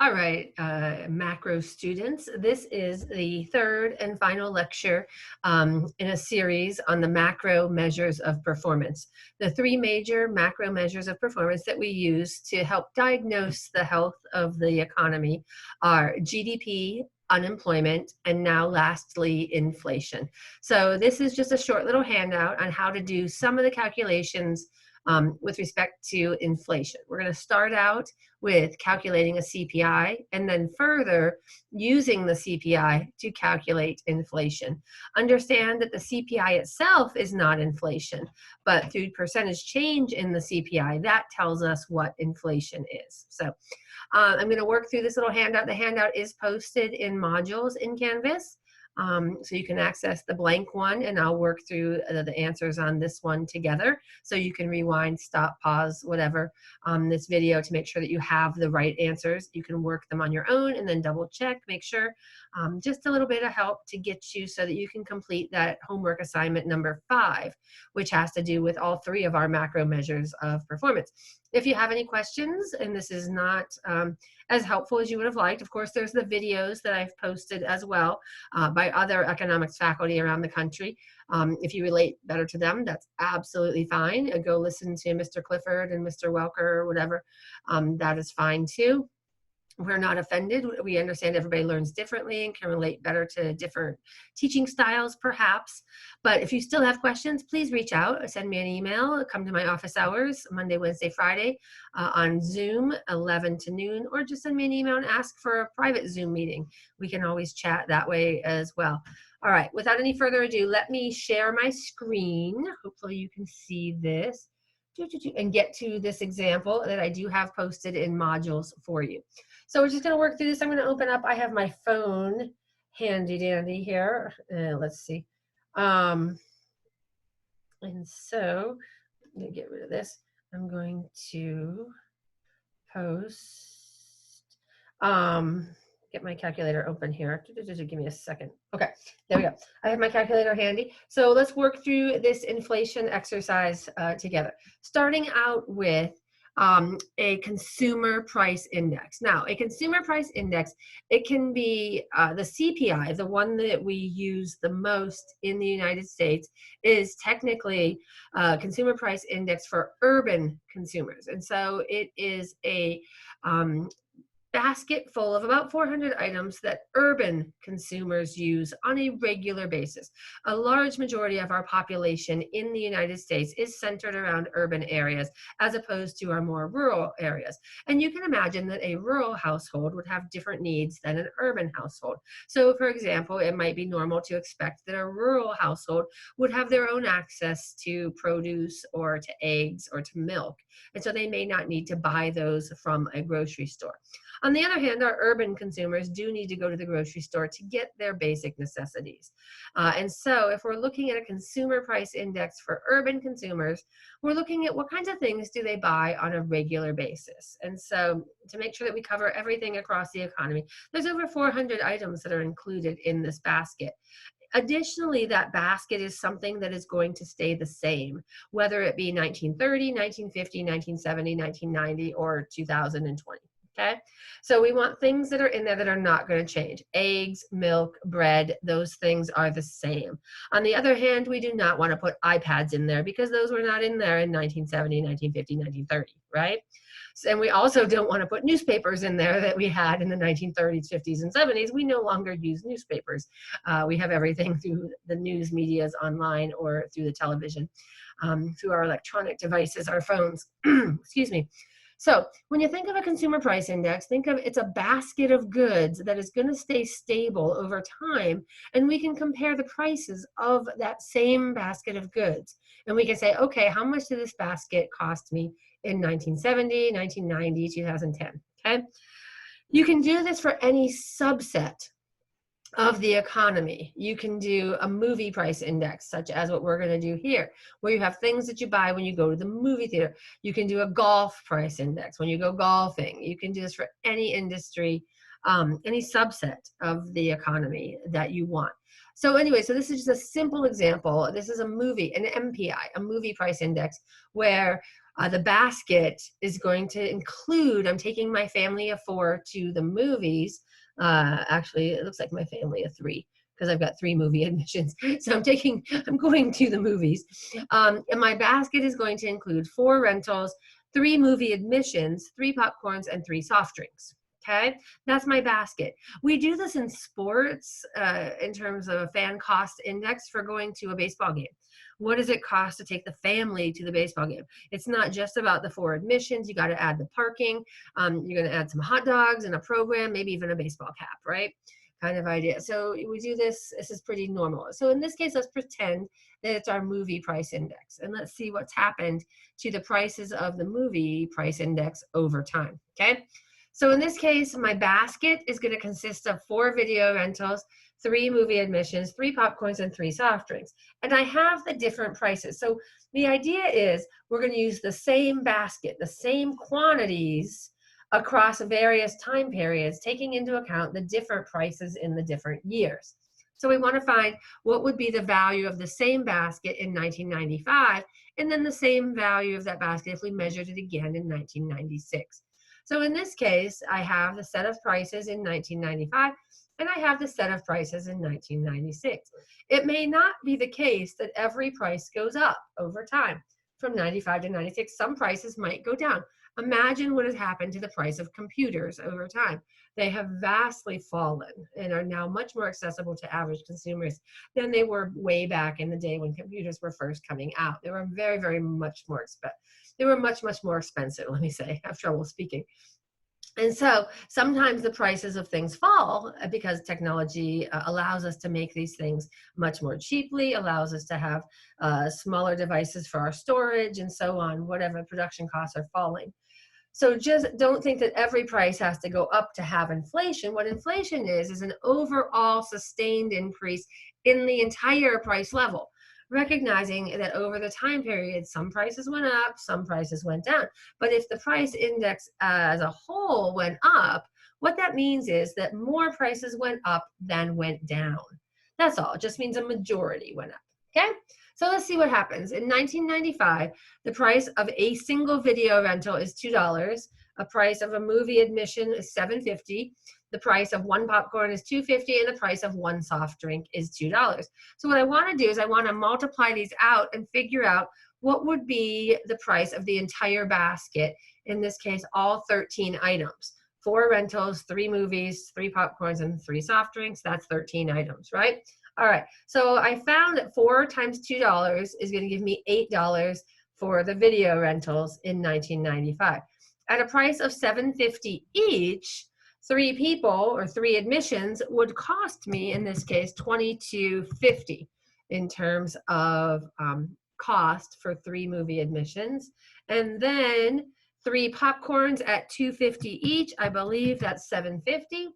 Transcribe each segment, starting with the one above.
All right, macro students, this is the third and final lecture in a series on the macro measures of performance. The three major macro measures of performance that we use to help diagnose the health of the economy are GDP, unemployment, and now lastly, inflation. So this is just a short little handout on how to do some of the calculations with respect to inflation. We're going to start out with calculating a CPI and then further using the CPI to calculate inflation. Understand that the CPI itself is not inflation, but through percentage change in the CPI, that tells us what inflation is. So I'm going to work through this little handout. The handout is posted in modules in Canvas. So you can access the blank one, and I'll work through the answers on this one together. So you can rewind, stop, pause, whatever, this video to make sure that you have the right answers. You can work them on your own and then double check, make sure. Just a little bit of help to get you so that you can complete that homework assignment number 5, which has to do with all 3 of our macro measures of performance. If you have any questions and this is not as helpful as you would have liked, of course, there's the videos that I've posted as well by other economics faculty around the country. If you relate better to them, that's absolutely fine. Go listen to Mr. Clifford and Mr. Welker or whatever. That is fine too. We're not offended. We understand everybody learns differently and can relate better to different teaching styles, perhaps. But if you still have questions, please reach out. Send me an email. Come to my office hours, Monday, Wednesday, Friday, on Zoom, 11 to noon, or just send me an email and ask for a private Zoom meeting. We can always chat that way as well. All right, without any further ado, let me share my screen. Hopefully you can see this and get to this example that I do have posted in modules for you. So we're just going to work through this. I'm going to open up. I have my phone handy dandy here. Let's see. And so let me get rid of this. I'm going to post. Get my calculator open here. Give me a second. Okay, there we go. I have my calculator handy. So let's work through this inflation exercise together. Starting out with a consumer price index. Now, a consumer price index, it can be the CPI, the one that we use the most in the United States, is technically a consumer price index for urban consumers. And so it is a basket full of about 400 items that urban consumers use on a regular basis. A large majority of our population in the United States is centered around urban areas as opposed to our more rural areas. And you can imagine that a rural household would have different needs than an urban household. So for example, it might be normal to expect that a rural household would have their own access to produce or to eggs or to milk. And so they may not need to buy those from a grocery store. On the other hand, our urban consumers do need to go to the grocery store to get their basic necessities. And so if we're looking at a consumer price index for urban consumers, we're looking at what kinds of things do they buy on a regular basis. And so to make sure that we cover everything across the economy, there's over 400 items that are included in this basket. Additionally, that basket is something that is going to stay the same, whether it be 1930, 1950, 1970, 1990, or 2020. Okay, so we want things that are in there that are not going to change. Eggs, milk, bread, those things are the same. On the other hand, we do not want to put iPads in there because those were not in there in 1970, 1950, 1930, right? And we also don't want to put newspapers in there that we had in the 1930s, 50s, and 70s. We no longer use newspapers. We have everything through the news medias online or through the television, through our electronic devices, our phones. Excuse me. So when you think of a consumer price index, think of it's a basket of goods that is going to stay stable over time, and we can compare the prices of that same basket of goods. And we can say, okay, how much did this basket cost me in 1970, 1990, 2010, okay? You can do this for any subset of the economy. You can do a movie price index, such as what we're going to do here, where you have things that you buy when you go to the movie theater. You can do a golf price index when you go golfing. You can do this for any industry, any subset of the economy that you want. So anyway, so this is just a simple example. This is a movie, an MPI, a movie price index, where The basket is going to include, I'm taking my family of 4 to the movies. Actually, it looks like my family of 3 because I've got 3 movie admissions. So I'm going to the movies. And my basket is going to include 4 rentals, 3 movie admissions, 3 popcorns, and 3 soft drinks. Okay, that's my basket. We do this in sports in terms of a fan cost index for going to a baseball game. What does it cost to take the family to the baseball game? It's not just about the 4 admissions. You got to add the parking. You're going to add some hot dogs and a program, maybe even a baseball cap, right? Kind of idea. So we do this. This is pretty normal. So in this case, let's pretend that it's our movie price index. And let's see what's happened to the prices of the movie price index over time, okay? So in this case, my basket is going to consist of 4 video rentals, 3 movie admissions, 3 popcorns, and 3 soft drinks. And I have the different prices. So the idea is we're going to use the same basket, the same quantities across various time periods, taking into account the different prices in the different years. So we want to find what would be the value of the same basket in 1995, and then the same value of that basket if we measured it again in 1996. So in this case, I have the set of prices in 1995, and I have the set of prices in 1996. It may not be the case that every price goes up over time from 95 to 96. Some prices might go down. Imagine what has happened to the price of computers over time. They have vastly fallen and are now much more accessible to average consumers than they were way back in the day when computers were first coming out. They were very, very much more expensive. They were much, much more expensive, let me say. I have trouble speaking. And so sometimes the prices of things fall because technology allows us to make these things much more cheaply, allows us to have smaller devices for our storage and so on, whatever production costs are falling. So just don't think that every price has to go up to have inflation. What inflation is an overall sustained increase in the entire price level, recognizing that over the time period, some prices went up, some prices went down. But if the price index as a whole went up, what that means is that more prices went up than went down. That's all. It just means a majority went up. Okay? So let's see what happens. In 1995, the price of a single video rental is $2. A price of a movie admission is $7.50. The price of 1 popcorn is $2.50, and the price of 1 soft drink is $2. So what I want to do is I want to multiply these out and figure out what would be the price of the entire basket. In this case, all 13 items. 4 rentals, 3 movies, 3 popcorns, and 3 soft drinks. That's 13 items, right? All right, so I found that 4 times $2 is going to give me $8 for the video rentals in 1995. At a price of $7.50 each, 3 people or 3 admissions would cost me, in this case, $22.50 in terms of cost for 3 movie admissions. And then 3 popcorns at $2.50 each, I believe that's $7.50.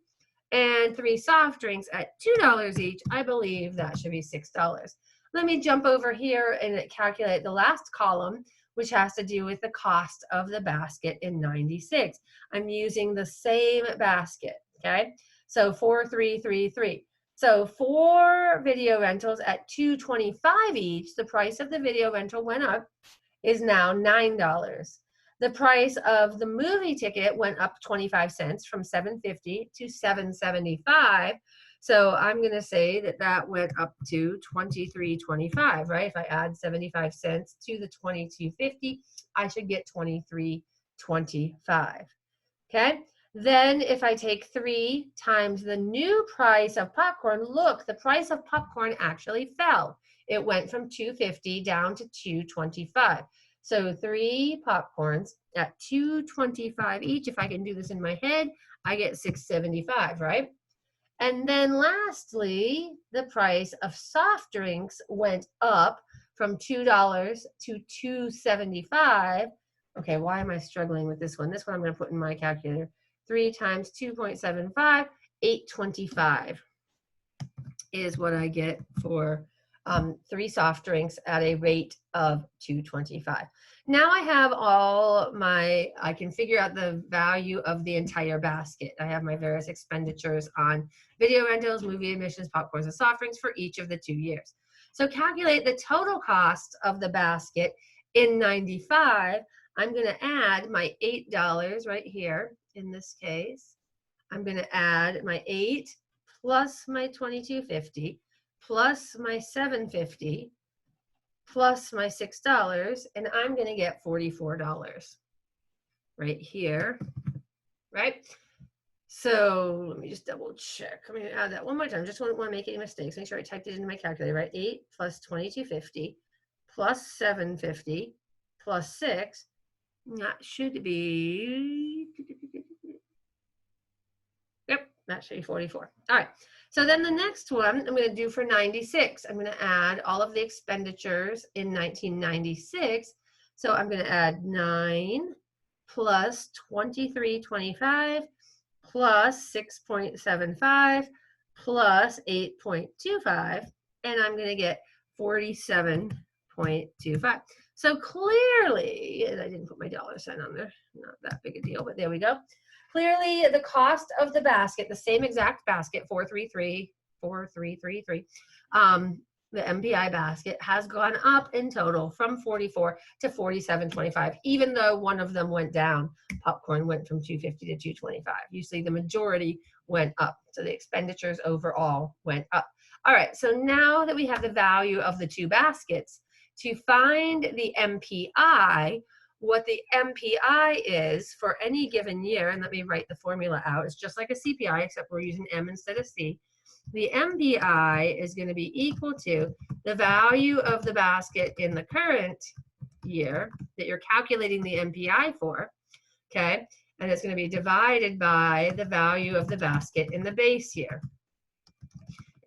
And 3 soft drinks at $2 each, I believe that should be $6. Let me jump over here and calculate the last column, which has to do with the cost of the basket in 96. I'm using the same basket, okay? So 4, 3, 3, 3. So 4 video rentals at $2.25 each, the price of the video rental went up, is now $9. The price of the movie ticket went up 25 cents from $7.50 to $7.75. So I'm going to say that that went up to $23.25, right? If I add 75 cents to the $22.50, I should get $23.25. Okay? Then if I take 3 times the new price of popcorn, look, the price of popcorn actually fell. It went from $2.50 down to $2.25. So 3 popcorns at $2.25 each. If I can do this in my head, I get $6.75, right? And then lastly, the price of soft drinks went up from $2 to $2.75. Okay, why am I struggling with this one? This one I'm going to put in my calculator. 3 times 2.75, $8.25 is what I get for 3 soft drinks at a rate of $2.25. Now I have I can figure out the value of the entire basket. I have my various expenditures on video rentals, movie admissions, popcorns, and soft drinks for each of the 2 years. So calculate the total cost of the basket in 95. I'm going to add my $8 right here in this case. I'm going to add my 8 plus my $22.50 plus my $7.50 plus my $6, and I'm going to get $44 right here, right? So let me just double check. I'm going to add that one more time. Just don't want to make any mistakes. Make sure I typed it into my calculator, right? 8 plus $22.50 plus $7.50 plus 6. That should be, yep, that should be 44. All right. So then the next one I'm going to do for 96. I'm going to add all of the expenditures in 1996. So I'm going to add 9 plus 23.25 plus 6.75 plus 8.25, and I'm going to get 47.25. So clearly, and I didn't put my dollar sign on there, not that big a deal, but there we go. Clearly, the cost of the basket, the same exact basket, 4333, the MPI basket has gone up in total from 44 to 47.25, even though one of them went down. Popcorn went from 250 to 225. You see the majority went up. So the expenditures overall went up. All right, so now that we have the value of the two baskets, to find the MPI, what the MPI is for any given year, and let me write the formula out, it's just like a CPI, except we're using M instead of C. The MPI is going to be equal to the value of the basket in the current year that you're calculating the MPI for, okay? And it's going to be divided by the value of the basket in the base year.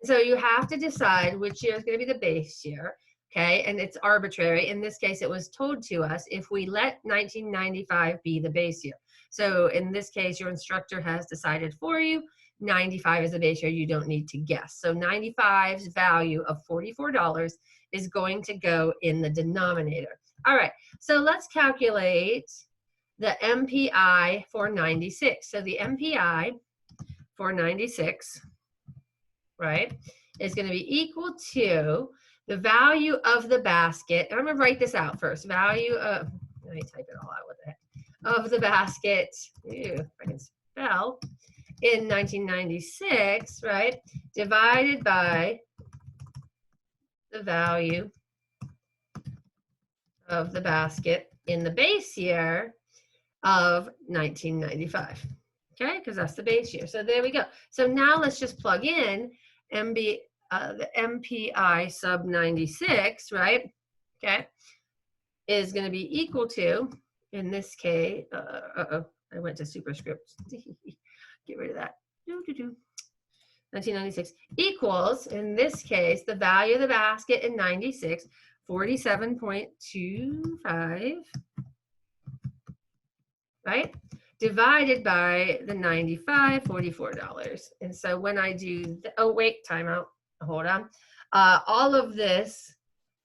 So you have to decide which year is going to be the base year, okay? And it's arbitrary. In this case, it was told to us if we let 1995 be the base year. So in this case, your instructor has decided for you 95 is the base year, you don't need to guess. So 95's value of $44 is going to go in the denominator. All right, so let's calculate the MPI for 96. So the MPI for 96, right, is going to be equal to the value of the basket. And I'm going to write this out first. Value of, let me type it all out with it, of the basket, if I can spell, in 1996, right, divided by the value of the basket in the base year of 1995, okay, because that's the base year. So there we go. So now let's just plug in the MPI sub 96, right, okay, is going to be equal to, in this case, I went to superscript. Get rid of that. 1996 equals, in this case, the value of the basket in 96, 47.25, right? Divided by the 95, $44. And so when I do, oh wait, timeout, hold on. All of this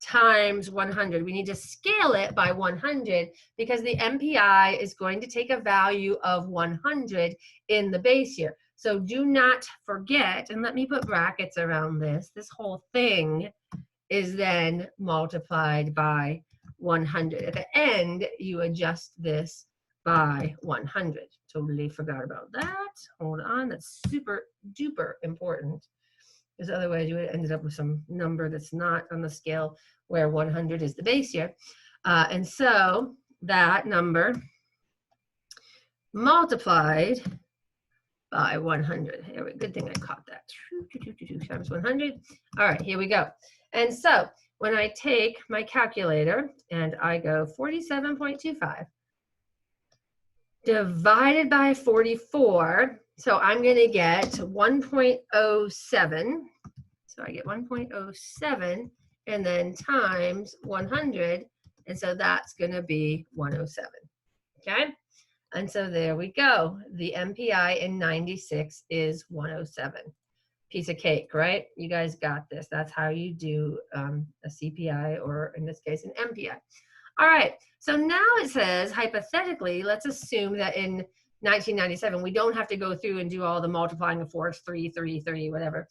times 100. We need to scale it by 100 because the MPI is going to take a value of 100 in the base year. So do not forget, and let me put brackets around this. This whole thing is then multiplied by 100. At the end, you adjust this by 100. Totally forgot about that. Hold on, that's super duper important. Because otherwise you would have ended up with some number that's not on the scale where 100 is the base year. And so that number multiplied by 100. Here, good thing I caught that. Times 100. All right, here we go. And so when I take my calculator and I go 47.25 divided by 44, so I'm going to get 1.07. So I get 1.07 and then times 100. And so that's going to be 107. Okay. And so there we go. The MPI in 96 is 107. Piece of cake, right? You guys got this. That's how you do a CPI, or in this case, an MPI. All right. So now it says, hypothetically, let's assume that in 1997, we don't have to go through and do all the multiplying of 4, 3, 30, 30, whatever.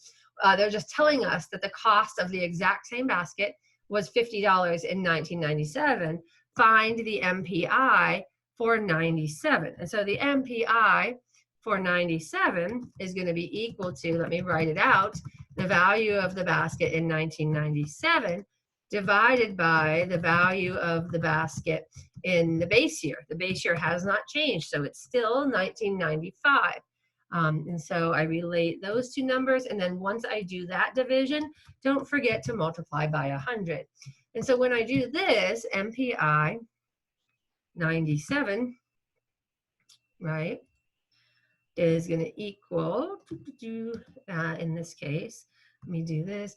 They're just telling us that the cost of the exact same basket was $50 in 1997, find the MPI for 97. And so the MPI for 97 is going to be equal to, let me write it out, the value of the basket in 1997 divided by the value of the basket in the base year. The base year has not changed, so it's still 1995. And so I relate those two numbers, and then once I do that division, don't forget to multiply by 100. And so when I do this, MPI 97, right, is going to equal, in this case, let me do this.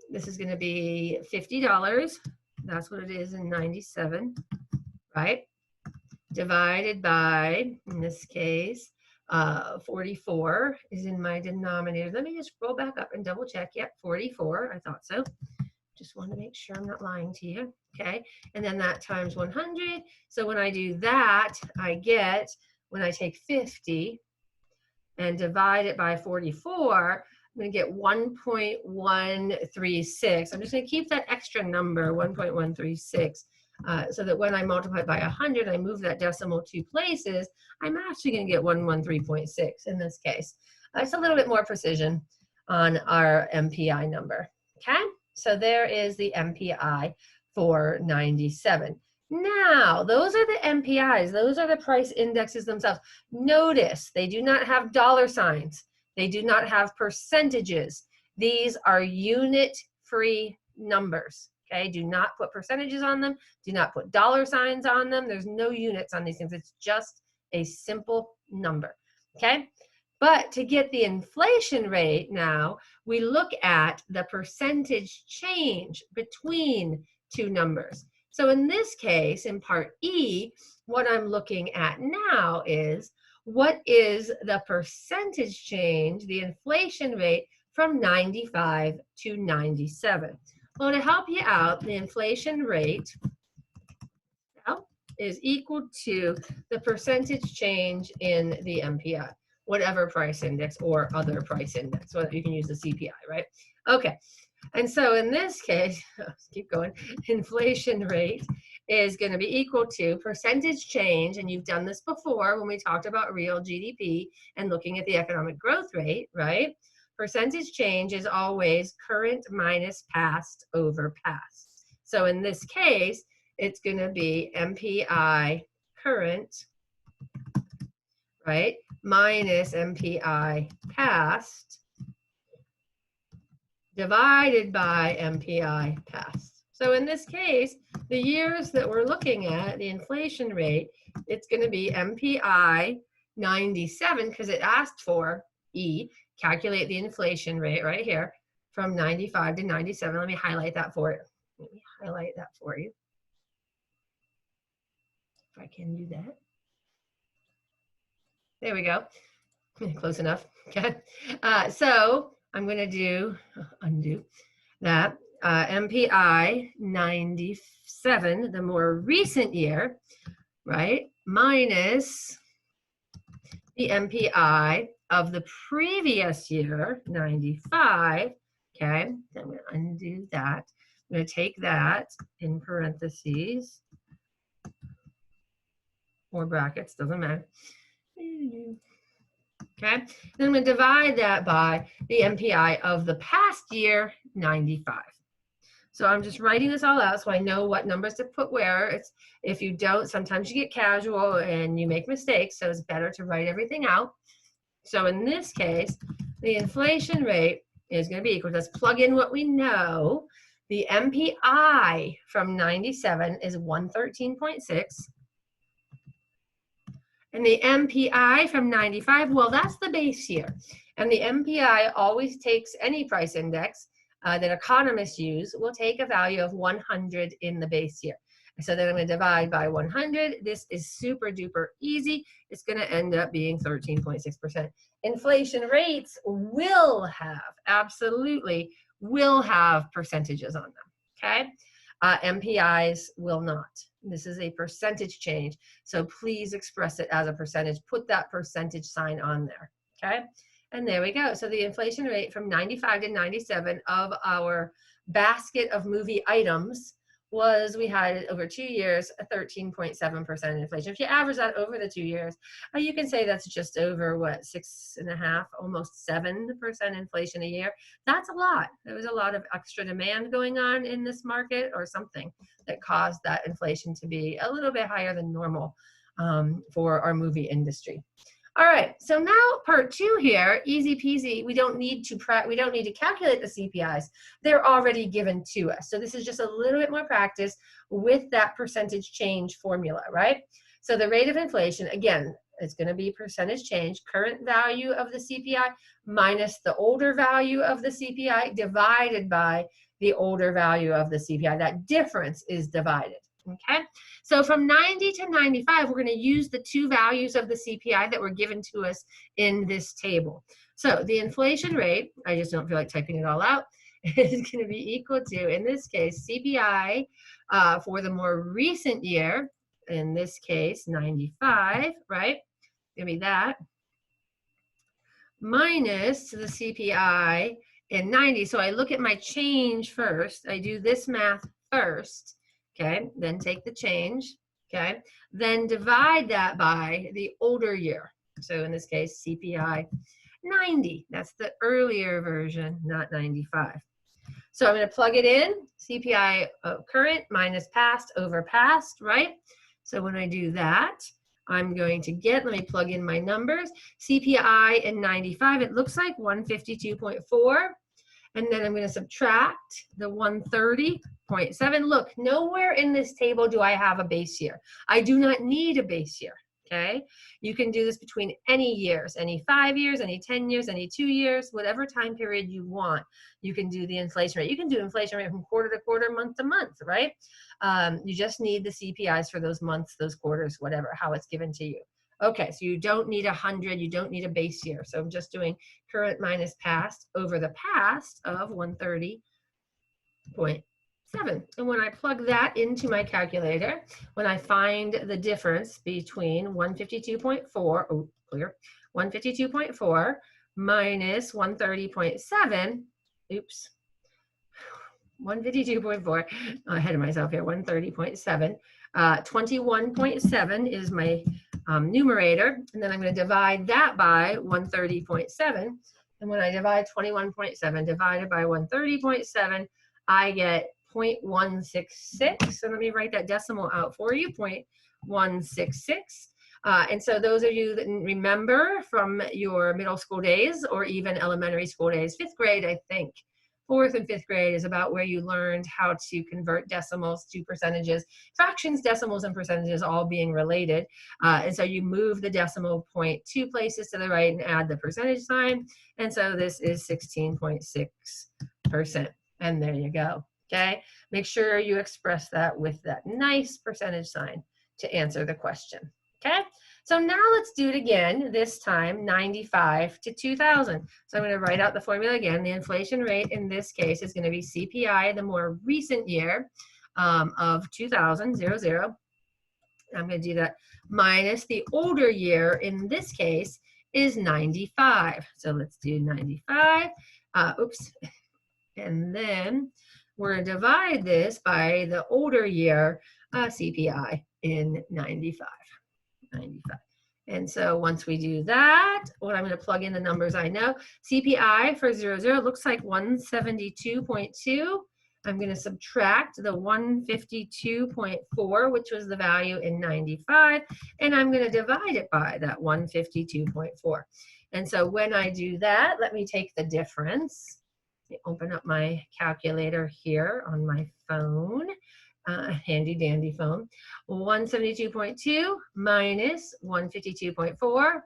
This is going to be $50. That's what it is in 97, right? Divided by, in this case, 44 is in my denominator. Let me just scroll back up and double check. Yep, 44. I thought so. Just want to make sure I'm not lying to you. Okay. And then that times 100. So when I do that, I get, when I take 50 and divide it by 44, I'm going to get 1.136. I'm just going to keep that extra number, 1.136. So that when I multiply it by 100, I move that decimal 2 places, I'm actually going to get 113.6 in this case. It's a little bit more precision on our MPI number. Okay, so there is the MPI for 97. Now, those are the MPIs. Those are the price indexes themselves. Notice they do not have dollar signs. They do not have percentages. These are unit-free numbers. Okay, do not put percentages on them. Do not put dollar signs on them. There's no units on these things. It's just a simple number. Okay, but to get the inflation rate now, we look at the percentage change between two numbers. So in this case, in part E, what I'm looking at now is what is the percentage change, the inflation rate from 95 to 97. Well, to help you out, the inflation rate is equal to the percentage change in the MPI, whatever price index or other price index. So you can use the CPI, right? Okay. And so in this case, let's keep going, inflation rate is going to be equal to percentage change, and you've done this before when we talked about real GDP and looking at the economic growth rate, right? Percentage change is always current minus past over past. So in this case, it's going to be MPI current, right, minus MPI past divided by MPI past. So in this case, the years that we're looking at, the inflation rate, it's going to be MPI 97 because it asked for E, calculate the inflation rate right here from 95 to 97. Let me highlight that for you. Let me highlight that for you. If I can do that. There we go. Close enough. Okay. So I'm going to do, undo that, MPI 97, the more recent year, right, minus the MPI of the previous year, 95, okay, I'm going to undo that. I'm going to take that in parentheses or brackets, doesn't matter. Okay, then I'm going to divide that by the MPI of the past year, 95. So I'm just writing this all out so I know what numbers to put where. It's, if you don't, sometimes you get casual and you make mistakes, so it's better to write everything out. So in this case, the inflation rate is going to be equal. Let's plug in what we know. The MPI from 97 is 113.6. And the MPI from 95, well, that's the base year. And the MPI always takes any price index that economists use, will take a value of 100 in the base year. So then I'm going to divide by 100. This is super duper easy. It's going to end up being 13.6%. Inflation rates will have, absolutely, will have percentages on them, okay? MPIs will not. This is a percentage change, so please express it as a percentage. Put that percentage sign on there, okay? And there we go. So the inflation rate from 95 to 97 of our basket of movie items was we had over 2 years a 13.7% inflation. If you average that over the 2 years, you can say that's just over what, 6.5, almost 7% inflation a year. That's a lot. There was a lot of extra demand going on in this market or something that caused that inflation to be a little bit higher than normal for our movie industry. All right, so now part 2 here, easy peasy. We don't need to calculate the CPIs. They're already given to us. So this is just a little bit more practice with that percentage change formula, right? So the rate of inflation, again, it's going to be percentage change, current value of the CPI minus the older value of the CPI divided by the older value of the CPI. That difference is divided. Okay, so from 90 to 95, we're going to use the 2 values of the CPI that were given to us in this table. So the inflation rate, I just don't feel like typing it all out, is going to be equal to, in this case, CPI for the more recent year, in this case, 95, right? Give me that, minus the CPI in 90. So I look at my change first. I do this math first. Okay, then take the change, okay, then divide that by the older year. So in this case, CPI 90, that's the earlier version, not 95. So I'm going to plug it in, CPI current minus past over past, right? So when I do that, I'm going to get, let me plug in my numbers, CPI in 95, it looks like 152.4. And then I'm going to subtract the 130.7. Look, nowhere in this table do I have a base year. I do not need a base year, okay? You can do this between any years, any 5 years, any 10 years, any 2 years, whatever time period you want. You can do the inflation rate. You can do inflation rate from quarter to quarter, month to month, right? You just need the CPIs for those months, those quarters, whatever, how it's given to you. Okay, so you don't need 100, you don't need a base year. So I'm just doing current minus past over the past of 130.7. And when I plug that into my calculator, when I find the difference between 152.4, oh, clear, 152.4 minus 130.7, oops, 152.4, ahead of myself here, 130.7, 21.7 is my numerator, and then I'm going to divide that by 130.7, and when I divide 21.7 divided by 130.7, I get 0.166, so let me write that decimal out for you, 0.166, and so those of you that remember from your middle school days or even elementary school days, 5th grade, I think, 4th and 5th grade is about where you learned how to convert decimals to percentages, fractions, decimals, and percentages all being related. And so you move the decimal point 2 places to the right and add the percentage sign. And so this is 16.6%. And there you go. Okay. Make sure you express that with that nice percentage sign to answer the question. Okay. So now let's do it again, this time 95 to 2000. So I'm going to write out the formula again. The inflation rate in this case is going to be CPI, the more recent year of 2000, 00. I'm going to do that minus the older year, in this case, is 95. So let's do 95. Oops. And then we're going to divide this by the older year CPI in 95. And so once we do that, what I'm going to plug in the numbers I know. CPI for 00 looks like 172.2. I'm going to subtract the 152.4, which was the value in 95, and I'm going to divide it by that 152.4. And so when I do that, let me take the difference. Let me open up my calculator here on my phone. Handy dandy phone. 172.2 minus 152.4,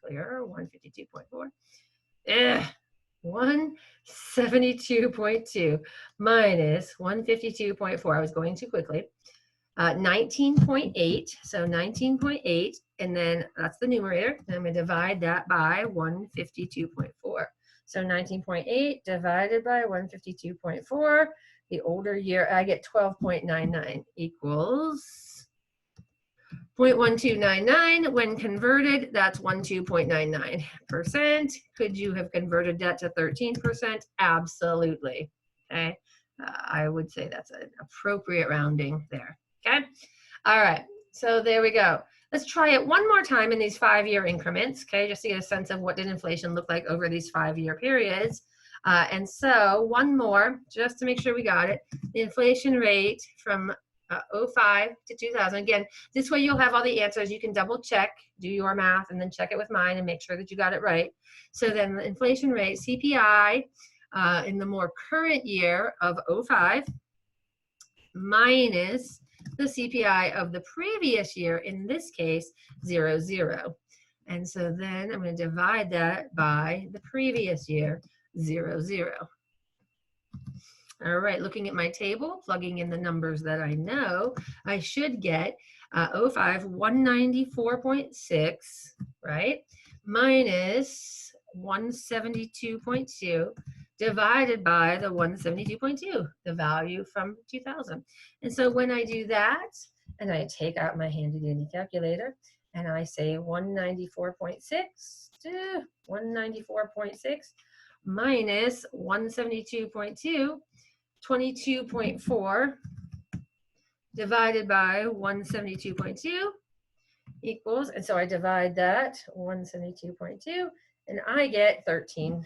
clear, 152.4, 172.2 minus 152.4, I was going too quickly, 19.8, so 19.8, and then that's the numerator, and I'm going to divide that by 152.4. So 19.8 divided by 152.4, the older year, I get 12.99 equals 0.1299. When converted, that's 12.99%. Could you have converted that to 13%? Absolutely. Okay. I would say that's an appropriate rounding there. Okay. All right. So there we go. Let's try it one more time in these 5-year increments. Okay. Just to get a sense of what did inflation look like over these 5-year periods. And so one more, just to make sure we got it. The inflation rate from 05 to 2000. Again, this way you'll have all the answers. You can double check, do your math, and then check it with mine and make sure that you got it right. So then the inflation rate, CPI, in the more current year of 05 minus the CPI of the previous year, in this case, 00. And so then I'm going to divide that by the previous year, 00. All right, looking at my table, plugging in the numbers that I know, I should get 05, 194.6, right, minus 172.2 divided by the 172.2, the value from 2000. And so when I do that, and I take out my handy dandy calculator, and I say 194.6 to 194.6 minus 172.2, 22.4 divided by 172.2 equals, and so I divide that 172.2 and I get 13%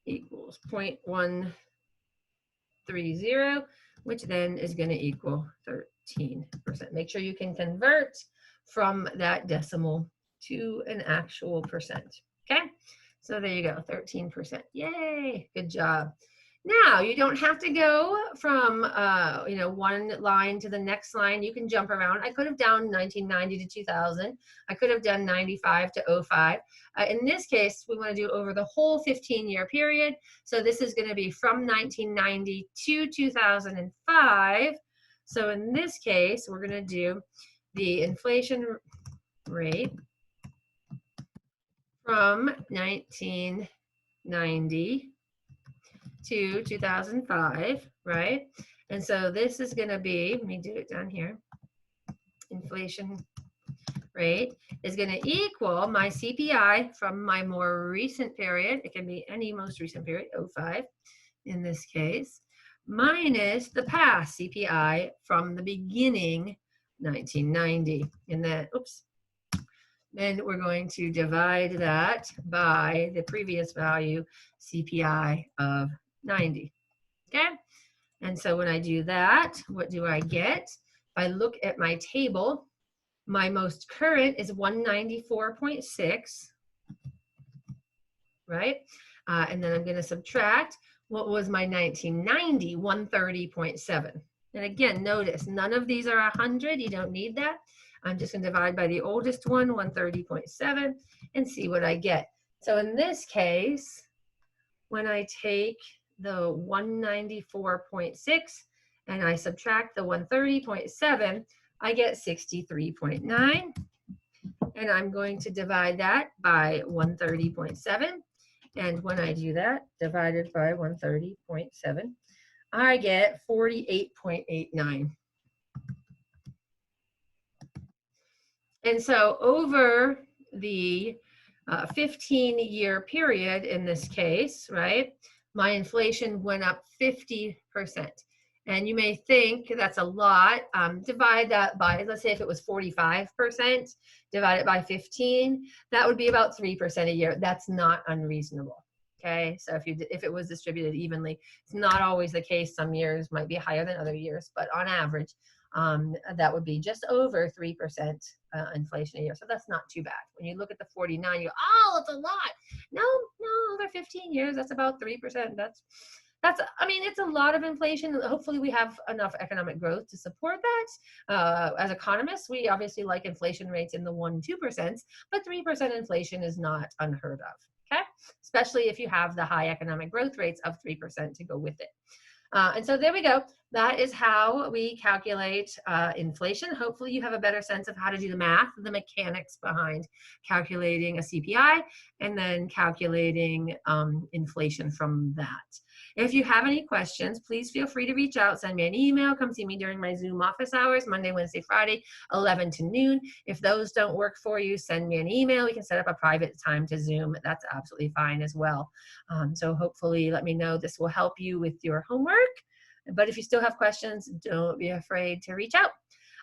equals 0.130, which then is going to equal 13%. Make sure you can convert from that decimal to an actual percent. Okay, so there you go, 13%. Yay, good job. Now, you don't have to go from one line to the next line. You can jump around. I could have done 1990 to 2000. I could have done 95 to 05. In this case, we want to do over the whole 15-year period. So this is going to be from 1990 to 2005. So in this case, we're going to do the inflation rate from 1990 to 2005, right? And so this is going to be, let me do it down here, inflation rate is going to equal my CPI from my more recent period. It can be any most recent period, 05 in this case, minus the past CPI from the beginning, 1990. And that, oops, then we're going to divide that by the previous value, CPI of 90. Okay, and so when I do that, what do I get? If I look at my table, my most current is 194.6, right? And then I'm going to subtract what was my 1990, 130.7. And again, notice none of these are 100. You don't need that. I'm just going to divide by the oldest one, 130.7, and see what I get. So in this case, when I take the 194.6 and I subtract the 130.7, I get 63.9. And I'm going to divide that by 130.7. And when I do that, divided by 130.7, I get 48.89. And so over the 15-year period in this case, right, my inflation went up 50%. And you may think that's a lot. Divide that by, let's say if it was 45%, divide it by 15, that would be about 3% a year. That's not unreasonable. Okay, so if it was distributed evenly, it's not always the case. Some years might be higher than other years, but on average, that would be just over 3% inflation a year. So that's not too bad. When you look at the 49, you go, oh, it's a lot. No, over 15 years, that's about 3%. That's, I mean, it's a lot of inflation. Hopefully we have enough economic growth to support that. As economists, we obviously like inflation rates in the 1-2%, but 3% inflation is not unheard of, okay? Especially if you have the high economic growth rates of 3% to go with it. And so there we go. That is how we calculate inflation. Hopefully you have a better sense of how to do the math, the mechanics behind calculating a CPI, and then calculating inflation from that. If you have any questions, please feel free to reach out. Send me an email. Come see me during my Zoom office hours, Monday, Wednesday, Friday, 11 to noon. If those don't work for you, send me an email. We can set up a private time to Zoom. That's absolutely fine as well. So hopefully let me know this will help you with your homework. But if you still have questions, don't be afraid to reach out.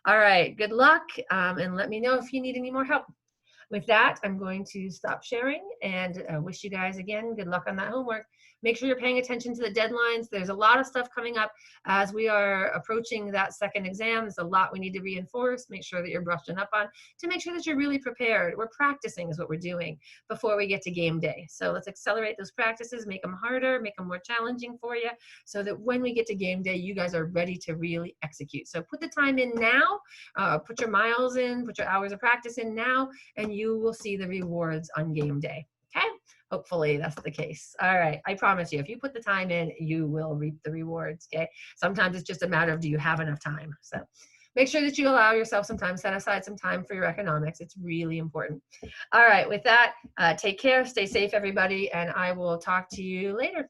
All right, good luck, and let me know if you need any more help. With that, I'm going to stop sharing and wish you guys again good luck on that homework. Make sure you're paying attention to the deadlines. There's a lot of stuff coming up as we are approaching that second exam. There's a lot we need to reinforce. Make sure that you're brushing up on to make sure that you're really prepared. We're practicing is what we're doing before we get to game day. So let's accelerate those practices, make them harder, make them more challenging for you so that when we get to game day, you guys are ready to really execute. So put the time in now, put your miles in, put your hours of practice in now, and you will see the rewards on game day. Okay? Hopefully that's the case. All right. I promise you, if you put the time in, you will reap the rewards. Okay? Sometimes it's just a matter of do you have enough time? So make sure that you allow yourself some time, set aside some time for your economics. It's really important. All right. With that, take care, stay safe, everybody, and I will talk to you later.